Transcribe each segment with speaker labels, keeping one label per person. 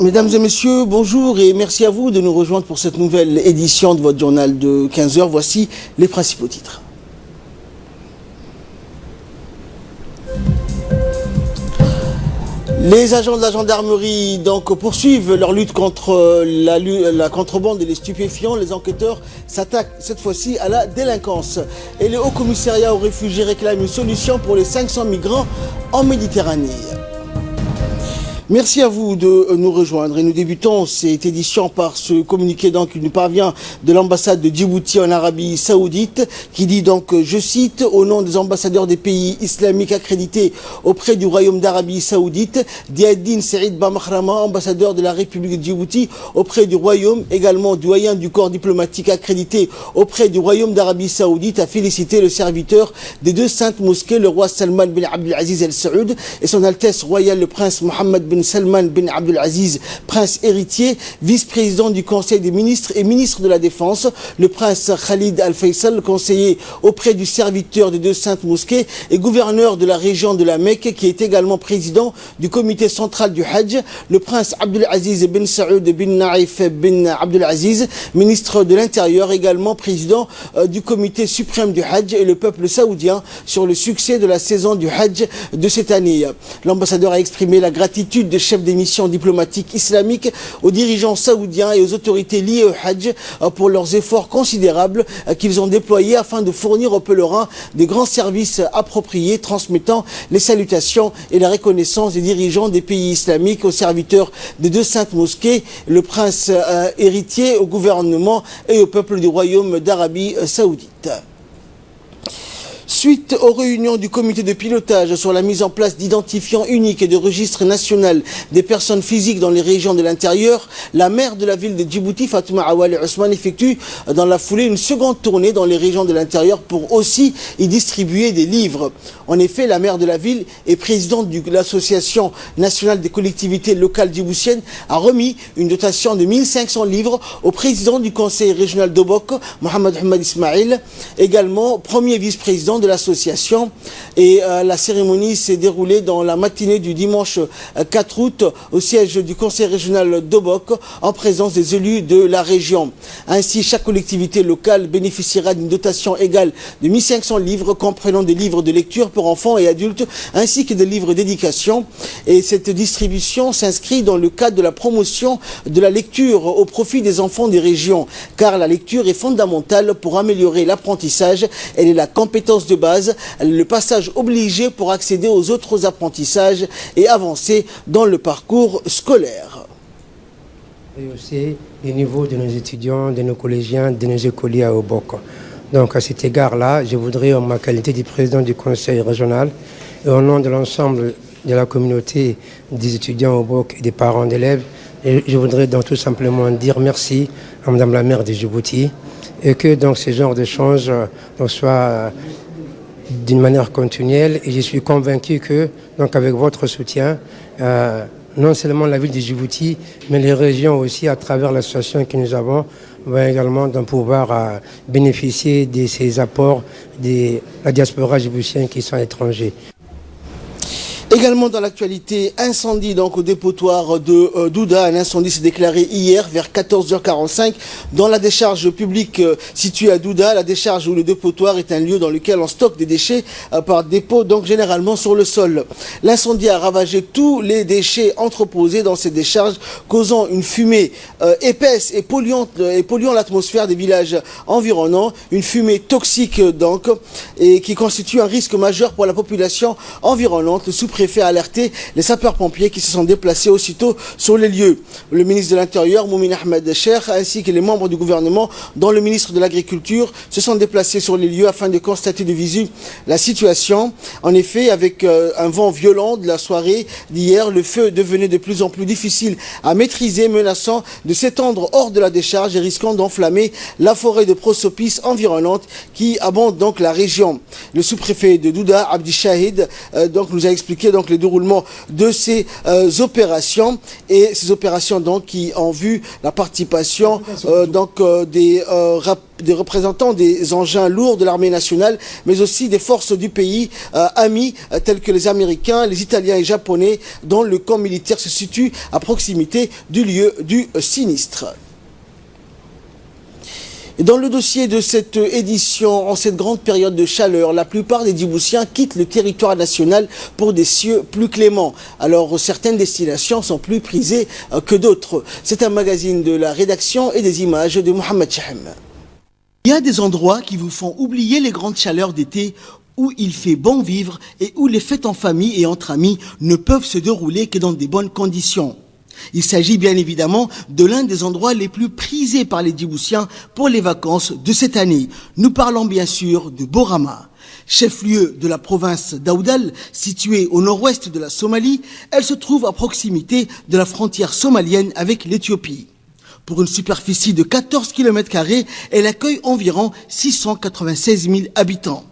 Speaker 1: Mesdames et messieurs, bonjour et merci à vous de nous rejoindre pour cette nouvelle édition de votre journal de 15h. Voici les principaux titres. Les agents de la gendarmerie poursuivent leur lutte contre la contrebande et les stupéfiants. Les enquêteurs s'attaquent cette fois-ci à la délinquance. Et le Haut Commissariat aux réfugiés réclame une solution pour les 500 migrants en Méditerranée. Merci à vous de nous rejoindre et nous débutons cette édition par ce communiqué qui nous parvient de l'ambassade de Djibouti en Arabie Saoudite qui dit je cite, au nom des ambassadeurs des pays islamiques accrédités auprès du Royaume d'Arabie Saoudite, Diaddine Saïd Bamakhrama, ambassadeur de la République de Djibouti auprès du Royaume, également doyen du corps diplomatique accrédité auprès du Royaume d'Arabie Saoudite, a félicité le serviteur des deux saintes mosquées, le roi Salman bin Abdelaziz Al Saoud et son Altesse royale le prince Mohammed bin Salman bin Abdelaziz, prince héritier, vice-président du Conseil des ministres et ministre de la Défense, le prince Khalid Al-Faisal, conseiller auprès du serviteur des deux saintes mosquées et gouverneur de la région de la Mecque, qui est également président du comité central du Hajj, le prince Abdelaziz bin Saoud bin Naif bin Abdelaziz, ministre de l'Intérieur, également président du comité suprême du Hajj et le peuple saoudien sur le succès de la saison du Hajj de cette année. L'ambassadeur a exprimé la gratitude des chefs des missions diplomatiques islamiques aux dirigeants saoudiens et aux autorités liées au Hajj pour leurs efforts considérables qu'ils ont déployés afin de fournir aux pèlerins des grands services appropriés, transmettant les salutations et la reconnaissance des dirigeants des pays islamiques aux serviteurs des deux saintes mosquées, le prince héritier, au gouvernement et au peuple du Royaume d'Arabie Saoudite. Suite aux réunions du comité de pilotage sur la mise en place d'identifiants uniques et de registres national des personnes physiques dans les régions de l'intérieur, la maire de la ville de Djibouti, Fatouma Awali Ousmane, effectue dans la foulée une seconde tournée dans les régions de l'intérieur pour aussi y distribuer des livres. En effet, la maire de la ville et présidente de l'Association nationale des collectivités locales djiboutiennes a remis une dotation de 1500 livres au président du conseil régional d'Obok, Mohamed Hamad Ismail, également premier vice-président de l'association, et la cérémonie s'est déroulée dans la matinée du dimanche 4 août au siège du conseil régional d'Obok en présence des élus de la région. Ainsi, chaque collectivité locale bénéficiera d'une dotation égale de 1500 livres comprenant des livres de lecture pour enfants et adultes ainsi que des livres d'éducation, et cette distribution s'inscrit dans le cadre de la promotion de la lecture au profit des enfants des régions, car la lecture est fondamentale pour améliorer l'apprentissage. Elle est la compétence de base, le passage obligé pour accéder aux autres apprentissages et avancer dans le parcours scolaire.
Speaker 2: Et aussi les niveaux de nos étudiants, de nos collégiens, de nos écoliers à Obok. Donc à cet égard-là, je voudrais, en ma qualité de président du conseil régional et au nom de l'ensemble de la communauté des étudiants au Obok et des parents d'élèves, je voudrais donc tout simplement dire merci à Madame la maire de Djibouti et que donc ce genre de choses soit d'une manière continuelle, et je suis convaincu que, donc avec votre soutien, non seulement la ville de Djibouti, mais les régions aussi, à travers l'association que nous avons, vont également pouvoir bénéficier de ces apports de la diaspora djiboutienne qui sont étrangers.
Speaker 1: Également dans l'actualité, incendie au dépotoir de Douda. Un incendie s'est déclaré hier vers 14h45 dans la décharge publique située à Douda. La décharge ou le dépotoir est un lieu dans lequel on stocke des déchets par dépôt, donc généralement sur le sol. L'incendie a ravagé tous les déchets entreposés dans ces décharges, causant une fumée épaisse et polluant l'atmosphère des villages environnants. Une fumée toxique et qui constitue un risque majeur pour la population environnante. Le sous-préfet a alerté les sapeurs-pompiers qui se sont déplacés aussitôt sur les lieux. Le ministre de l'Intérieur, Moumin Ahmed Cheikh, ainsi que les membres du gouvernement, dont le ministre de l'Agriculture, se sont déplacés sur les lieux afin de constater de visu la situation. En effet, avec un vent violent de la soirée d'hier, le feu devenait de plus en plus difficile à maîtriser, menaçant de s'étendre hors de la décharge et risquant d'enflammer la forêt de prosopis environnante qui abonde la région. Le sous-préfet de Douda, Abdi Shahid, nous a expliqué suivait donc le déroulement de ces opérations, et ces opérations donc qui ont vu la participation des représentants des engins lourds de l'armée nationale, mais aussi des forces du pays amis tels que les Américains, les Italiens et Japonais, dont le camp militaire se situe à proximité du lieu du sinistre. Et dans le dossier de cette édition, en cette grande période de chaleur, la plupart des Djiboutiens quittent le territoire national pour des cieux plus cléments. Alors certaines destinations sont plus prisées que d'autres. C'est un magazine de la rédaction et des images de Mohamed Chahem. Il y a des endroits qui vous font oublier les grandes chaleurs d'été, où il fait bon vivre et où les fêtes en famille et entre amis ne peuvent se dérouler que dans des bonnes conditions. Il s'agit bien évidemment de l'un des endroits les plus prisés par les Djiboutiens pour les vacances de cette année. Nous parlons bien sûr de Borama. Chef-lieu de la province d'Aoudal, située au nord-ouest de la Somalie, elle se trouve à proximité de la frontière somalienne avec l'Éthiopie. Pour une superficie de 14 km², elle accueille environ 696 000 habitants.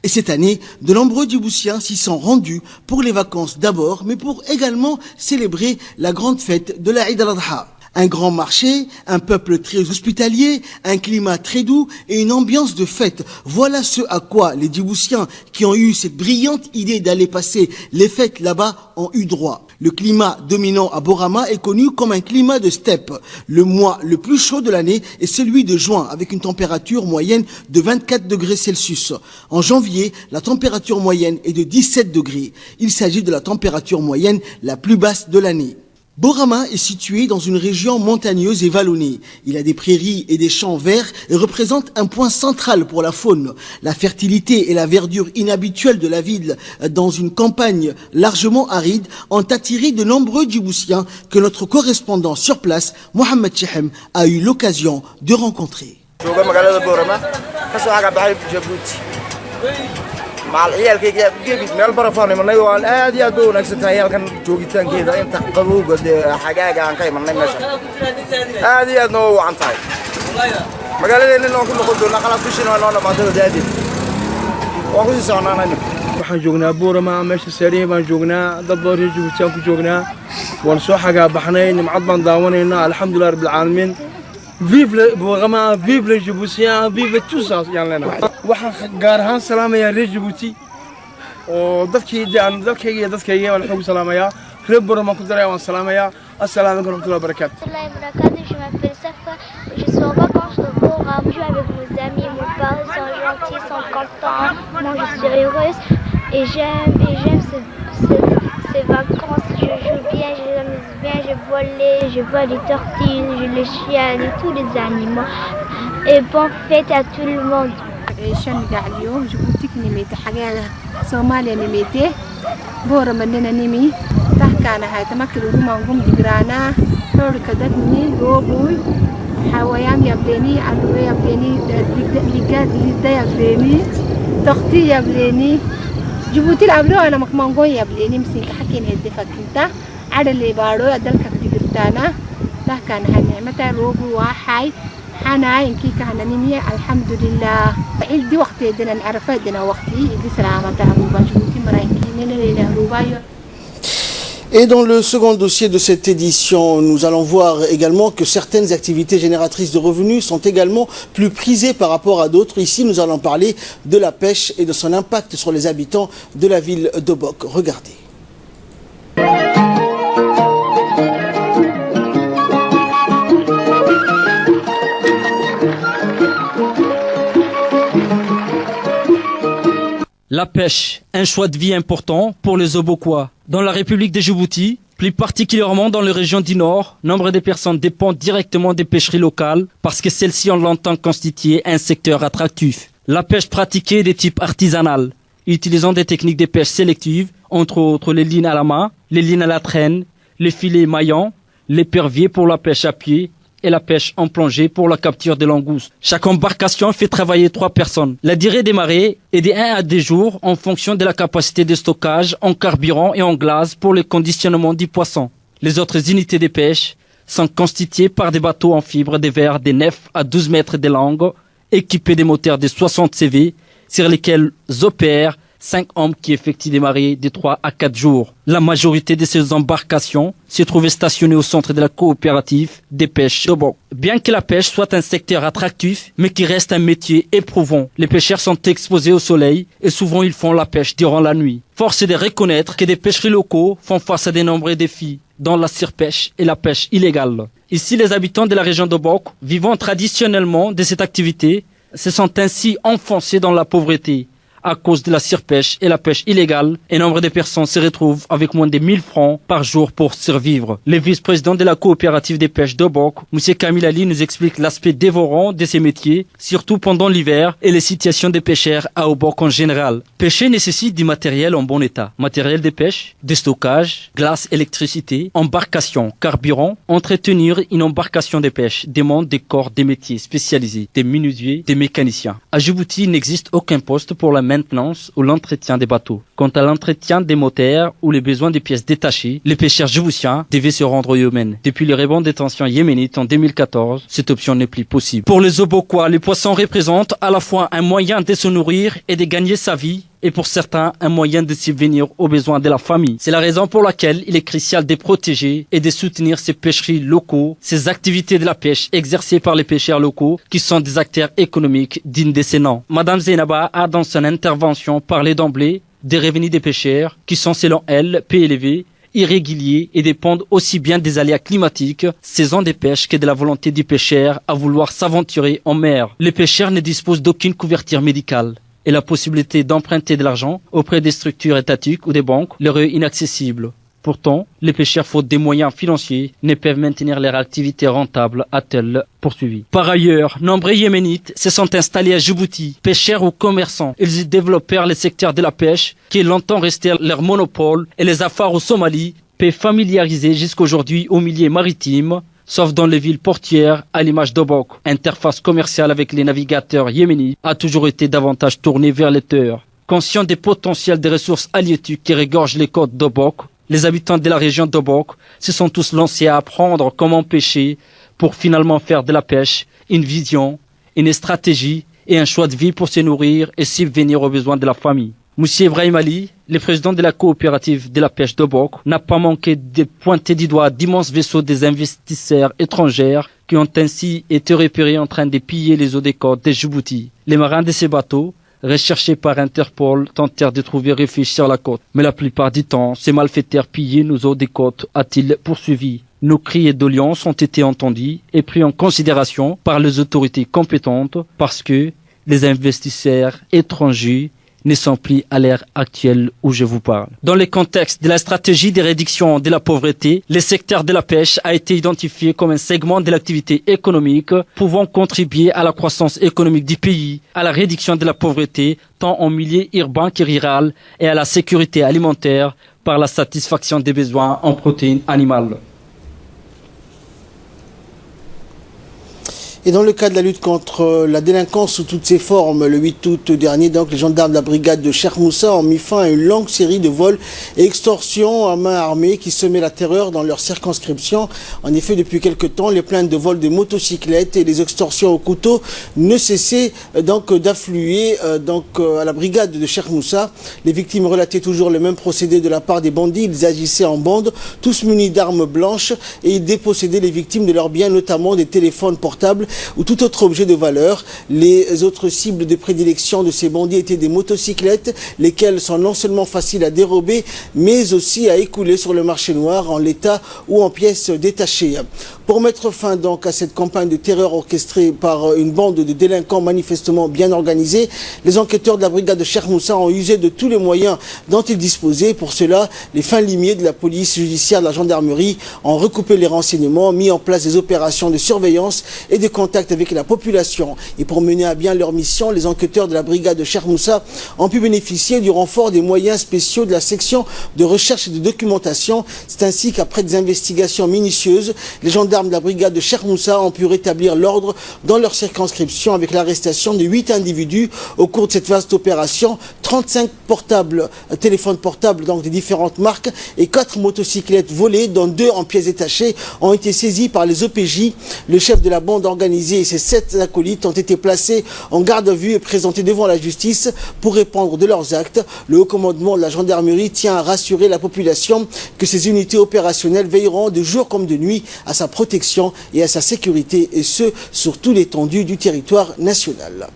Speaker 1: Et cette année, de nombreux Djiboutiens s'y sont rendus pour les vacances d'abord, mais pour également célébrer la grande fête de la Eid al-Adha. Un grand marché, un peuple très hospitalier, un climat très doux et une ambiance de fête. Voilà ce à quoi les Djiboutiens qui ont eu cette brillante idée d'aller passer les fêtes là-bas ont eu droit. Le climat dominant à Borama est connu comme un climat de steppe. Le mois le plus chaud de l'année est celui de juin, avec une température moyenne de 24 degrés Celsius. En janvier, la température moyenne est de 17 degrés. Il s'agit de la température moyenne la plus basse de l'année. Borama est situé dans une région montagneuse et vallonnée. Il a des prairies et des champs verts et représente un point central pour la faune. La fertilité et la verdure inhabituelle de la ville dans une campagne largement aride ont attiré de nombreux Djiboutiens que notre correspondant sur place, Mohamed Chahem, a eu l'occasion de rencontrer.
Speaker 3: مع العيال كي مال برفان من نيوان ادي ادو نكسنت عيال كان جوجيتان كده انت قبو قد حاجه عن كاي من ماشي ادي ادو عن تاي مقالده انه كنا قدونا خلاص فيشنا وانا ما دادي واخو سونانا waxaan joognaa Borama meesha sariir baan joognaa dad badan Djiboutiyan ku joognaa waan soo xagaa baxnay nimcad baan daawanaynaa alxamdulillah rabbil caalamiin vive le Borama vive les Djiboutiens vive tous yaan leenahay waxaan gaar ahaan salaamayaa reer Djibouti oo dadkayga waan xoog salaamayaa reer Borama ku daray waan salaamayaa assalaamu alaykum wa rahmatullahi wa barakatuh.
Speaker 4: Je m'appelle Safa, je suis en vacances au Borama, je joue avec mes amis, mon père, ils sont gentils, ils sont contents, moi je suis heureuse et j'aime ces vacances, je joue bien, je m'amuse bien, je vois les tortues, les chiens et tous les animaux. Et bonne fête à tout le monde.
Speaker 5: شنقع اليوم جبوتيك نميتي حاجة صوماليا نميتي بورا مننا نمي تحكانا هاي تمكن وما نقوم دقرانا حول كدتني روبوي حويام يبليني علوي يبليني لقاد يبليني تختي يبليني جبوتي العبلو أنا مكمانقون يبليني مسيك حكين هدفك انت على اللي بارو أدلك دقرتانا تحكانا هاي نعمتا روبو واحاي حنا إنكي كهنا نمي الحمد لله عيد وقت دنا نعرف دنا وقتي دي سلامة عروبا جبوتي مرايكي نلي عروبا.
Speaker 1: Et dans le second dossier de cette édition, nous allons voir également que certaines activités génératrices de revenus sont également plus prisées par rapport à d'autres. Ici, nous allons parler de la pêche et de son impact sur les habitants de la ville d'Obok. Regardez.
Speaker 6: La pêche, un choix de vie important pour les Obokois. Dans la République de Djibouti, plus particulièrement dans les régions du Nord, nombre de personnes dépendent directement des pêcheries locales parce que celles-ci ont longtemps constitué un secteur attractif. La pêche pratiquée est de type artisanal, utilisant des techniques de pêche sélectives, entre autres les lignes à la main, les lignes à la traîne, les filets maillants, l'épervier pour la pêche à pied, et la pêche en plongée pour la capture des langoustes. Chaque embarcation fait travailler 3 personnes. La durée des marées est de 1 à 2 jours en fonction de la capacité de stockage en carburant et en glace pour le conditionnement du poisson. Les autres unités de pêche sont constituées par des bateaux en fibre de verre de 9 à 12 mètres de longue, équipés de moteurs de 60 CV, sur lesquels opèrent 5 hommes qui effectuent des marées de 3 à 4 jours. La majorité de ces embarcations se trouvaient stationnées au centre de la coopérative des pêches d'Obok. Bien que la pêche soit un secteur attractif, mais qui reste un métier éprouvant, les pêcheurs sont exposés au soleil et souvent ils font la pêche durant la nuit. Force est de reconnaître que des pêcheries locaux font face à de nombreux défis, dont la surpêche et la pêche illégale. Ici, les habitants de la région d'Obok, vivant traditionnellement de cette activité, se sont ainsi enfoncés dans la pauvreté à cause de la surpêche et la pêche illégale, et nombre de personnes se retrouvent avec moins de 1000 francs par jour pour survivre. Le vice-président de la coopérative des pêches d'Obok, M. Kamil Ali, nous explique l'aspect dévorant de ces métiers, surtout pendant l'hiver, et les situations des pêcheurs à Obok en général. Pêcher nécessite du matériel en bon état. Matériel de pêche, de stockage, glace, électricité, embarcation, carburant. Entretenir une embarcation de pêche demande des corps des métiers spécialisés, des menuisiers, des mécaniciens. À Djibouti, il n'existe aucun poste pour la maintenance ou l'entretien des bateaux. Quant à l'entretien des moteurs ou les besoins des pièces détachées, les pêcheurs djiboutiens devaient se rendre au Yémen. Depuis le rebond des tensions yéménites en 2014, cette option n'est plus possible. Pour les Obokois, les poissons représentent à la fois un moyen de se nourrir et de gagner sa vie, et pour certains, un moyen de subvenir aux besoins de la famille. C'est la raison pour laquelle il est crucial de protéger et de soutenir ces pêcheries locaux, ces activités de la pêche exercées par les pêcheurs locaux, qui sont des acteurs économiques dignes de ces noms. Madame Zainaba a dans son intervention parlé d'emblée des revenus des pêcheurs, qui sont selon elle peu élevés, irréguliers et dépendent aussi bien des aléas climatiques, saison des pêches, que de la volonté du pêcheur à vouloir s'aventurer en mer. Les pêcheurs ne disposent d'aucune couverture médicale, et la possibilité d'emprunter de l'argent auprès des structures étatiques ou des banques leur est inaccessible. Pourtant, les pêcheurs, faute des moyens financiers, ne peuvent maintenir leur activité rentable, a-t-elle poursuivi. Par ailleurs, nombreux Yéménites se sont installés à Djibouti, pêcheurs ou commerçants. Ils y développèrent le secteur de la pêche, qui est longtemps resté leur monopole, et les affaires au Somalie peuvent familiariser jusqu'aujourd'hui aux milieux maritimes, sauf dans les villes portières, à l'image d'Obok. Interface commerciale avec les navigateurs yéménites a toujours été davantage tournée vers les terres. Conscients des potentiels des ressources halieutiques qui regorgent les côtes d'Obok, les habitants de la région d'Obok se sont tous lancés à apprendre comment pêcher pour finalement faire de la pêche une vision, une stratégie et un choix de vie pour se nourrir et subvenir aux besoins de la famille. Monsieur Ibrahim Ali, le président de la coopérative de la pêche d'Obok, n'a pas manqué de pointer du doigt d'immenses vaisseaux des investisseurs étrangers qui ont ainsi été repérés en train de piller les eaux des côtes de Djibouti. Les marins de ces bateaux, recherchés par Interpol, tentèrent de trouver refuge sur la côte. Mais la plupart du temps, ces malfaiteurs pillaient nos eaux des côtes, a-t-il poursuivi. Nos cris et doléances ont été entendus et pris en considération par les autorités compétentes parce que les investisseurs étrangers ne sont plus à l'ère actuelle où je vous parle. Dans le contexte de la stratégie de réduction de la pauvreté, le secteur de la pêche a été identifié comme un segment de l'activité économique pouvant contribuer à la croissance économique du pays, à la réduction de la pauvreté tant en milieu urbain que rural et à la sécurité alimentaire par la satisfaction des besoins en protéines animales.
Speaker 1: Et dans le cadre de la lutte contre la délinquance sous toutes ses formes, le 8 août dernier, donc, les gendarmes de la brigade de Cheikh Moussa ont mis fin à une longue série de vols et extorsions à main armée qui semaient la terreur dans leur circonscription. En effet, depuis quelque temps, les plaintes de vol de motocyclettes et les extorsions au couteau ne cessaient donc d'affluer à la brigade de Cheikh Moussa. Les victimes relataient toujours le même procédé de la part des bandits. Ils agissaient en bande, tous munis d'armes blanches, et ils dépossédaient les victimes de leurs biens, notamment des téléphones portables ou tout autre objet de valeur. Les autres cibles de prédilection de ces bandits étaient des motocyclettes, lesquelles sont non seulement faciles à dérober, mais aussi à écouler sur le marché noir en l'état ou en pièces détachées. Pour mettre fin donc à cette campagne de terreur orchestrée par une bande de délinquants manifestement bien organisés, les enquêteurs de la brigade de Cheikh Moussa ont usé de tous les moyens dont ils disposaient. Pour cela, les fins limiers de la police judiciaire, de la gendarmerie ont recoupé les renseignements, mis en place des opérations de surveillance et de contact avec la population. Et pour mener à bien leur mission, les enquêteurs de la brigade de Cheikh Moussa ont pu bénéficier du renfort des moyens spéciaux de la section de recherche et de documentation. C'est ainsi qu'après des investigations minutieuses, les gendarmes de la brigade de Cheikh Moussa ont pu rétablir l'ordre dans leur circonscription avec l'arrestation de 8 individus au cours de cette vaste opération. 35 téléphones portables donc des différentes marques et 4 motocyclettes volées, dont 2 en pièces détachées, ont été saisis par les OPJ. Le chef de la bande organisée organisé et ses 7 acolytes ont été placés en garde à vue et présentés devant la justice pour répondre de leurs actes. Le haut commandement de la gendarmerie tient à rassurer la population que ces unités opérationnelles veilleront de jour comme de nuit à sa protection et à sa sécurité, et ce, sur toute l'étendue du territoire national.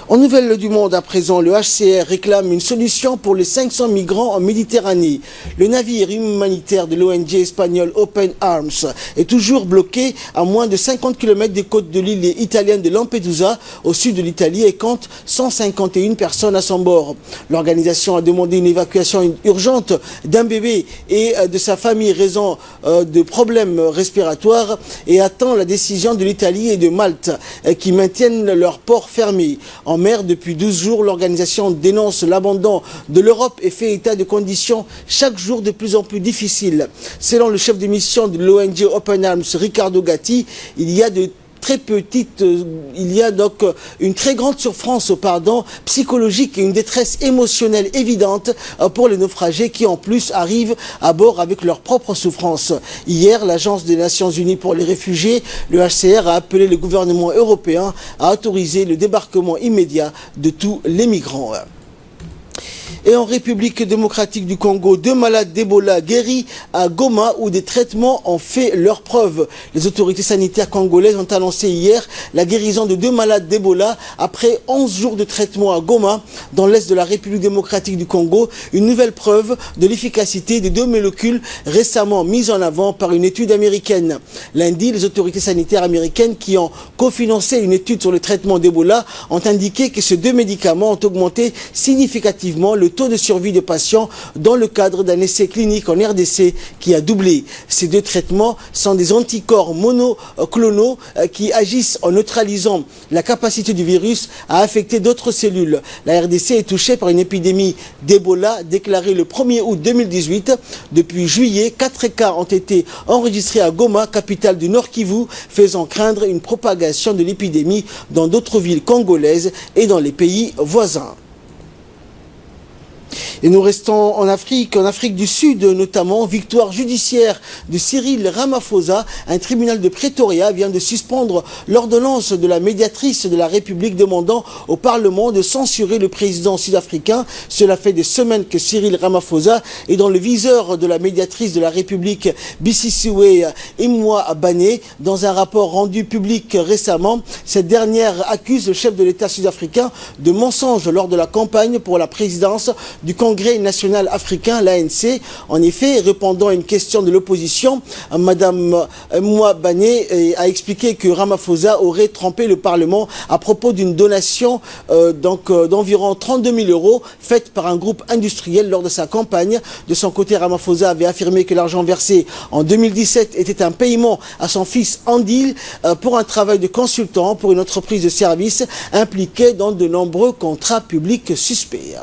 Speaker 1: En nouvelles du monde à présent, le HCR réclame une solution pour les 500 migrants en Méditerranée. Le navire humanitaire de l'ONG espagnole Open Arms est toujours bloqué à moins de 50 km des côtes de l'île italienne de Lampedusa, au sud de l'Italie, et compte 151 personnes à son bord. L'organisation a demandé une évacuation urgente d'un bébé et de sa famille raison de problèmes respiratoires et attend la décision de l'Italie et de Malte qui maintiennent leurs ports fermés. En mer, depuis 12 jours, l'organisation dénonce l'abandon de l'Europe et fait état de conditions chaque jour de plus en plus difficiles. Selon le chef de mission de l'ONG Open Arms, Riccardo Gatti, il y a donc une très grande souffrance psychologique et une détresse émotionnelle évidente pour les naufragés qui en plus arrivent à bord avec leurs propres souffrances. Hier, l'Agence des Nations Unies pour les réfugiés, le HCR, a appelé le gouvernement européen à autoriser le débarquement immédiat de tous les migrants. Et en République démocratique du Congo, 2 malades d'Ebola guéris à Goma où des traitements ont fait leurs preuves. Les autorités sanitaires congolaises ont annoncé hier la guérison de 2 malades d'Ebola après 11 jours de traitement à Goma, dans l'est de la République démocratique du Congo. Une nouvelle preuve de l'efficacité des 2 molécules récemment mises en avant par une étude américaine. Lundi, les autorités sanitaires américaines qui ont cofinancé une étude sur le traitement d'Ebola ont indiqué que ces 2 médicaments ont augmenté significativement le taux de survie des patients dans le cadre d'un essai clinique en RDC qui a doublé. Ces 2 traitements sont des anticorps monoclonaux qui agissent en neutralisant la capacité du virus à affecter d'autres cellules. La RDC est touchée par une épidémie d'Ebola déclarée le 1er août 2018. Depuis juillet, 4 cas ont été enregistrés à Goma, capitale du Nord Kivu, faisant craindre une propagation de l'épidémie dans d'autres villes congolaises et dans les pays voisins. Et nous restons en Afrique du Sud notamment. Victoire judiciaire de Cyril Ramaphosa. Un tribunal de Pretoria vient de suspendre l'ordonnance de la médiatrice de la République demandant au Parlement de censurer le président sud-africain. Cela fait des semaines que Cyril Ramaphosa est dans le viseur de la médiatrice de la République, Bisisiwe Imwabane. Dans un rapport rendu public récemment, cette dernière accuse le chef de l'État sud-africain de mensonges lors de la campagne pour la présidence du Congrès national africain, l'ANC. En effet, répondant à une question de l'opposition, Madame Mwabane a expliqué que Ramaphosa aurait trompé le Parlement à propos d'une donation d'environ 32 000 € faite par un groupe industriel lors de sa campagne. De son côté, Ramaphosa avait affirmé que l'argent versé en 2017 était un paiement à son fils Andil pour un travail de consultant pour une entreprise de services impliquée dans de nombreux contrats publics suspects.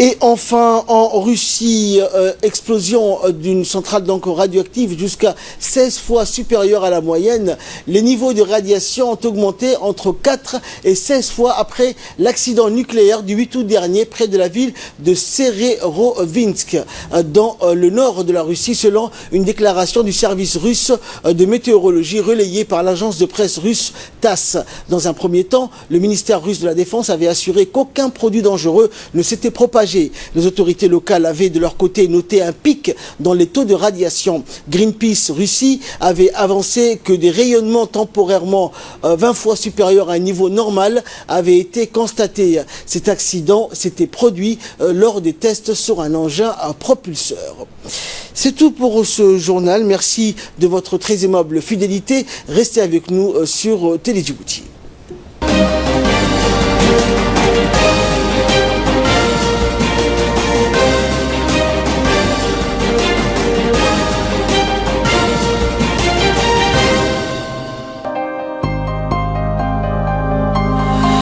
Speaker 1: Et enfin, en Russie, explosion d'une centrale radioactive jusqu'à 16 fois supérieure à la moyenne. Les niveaux de radiation ont augmenté entre 4 et 16 fois après l'accident nucléaire du 8 août dernier près de la ville de Severodvinsk, dans le nord de la Russie, selon une déclaration du service russe de météorologie relayée par l'agence de presse russe TASS. Dans un premier temps, le ministère russe de la Défense avait assuré qu'aucun produit dangereux ne s'était propagé. Les autorités locales avaient de leur côté noté un pic dans les taux de radiation. Greenpeace Russie avait avancé que des rayonnements temporairement 20 fois supérieurs à un niveau normal avaient été constatés. Cet accident s'était produit lors des tests sur un engin à propulseur. C'est tout pour ce journal. Merci de votre très aimable fidélité. Restez avec nous sur Télé Djibouti.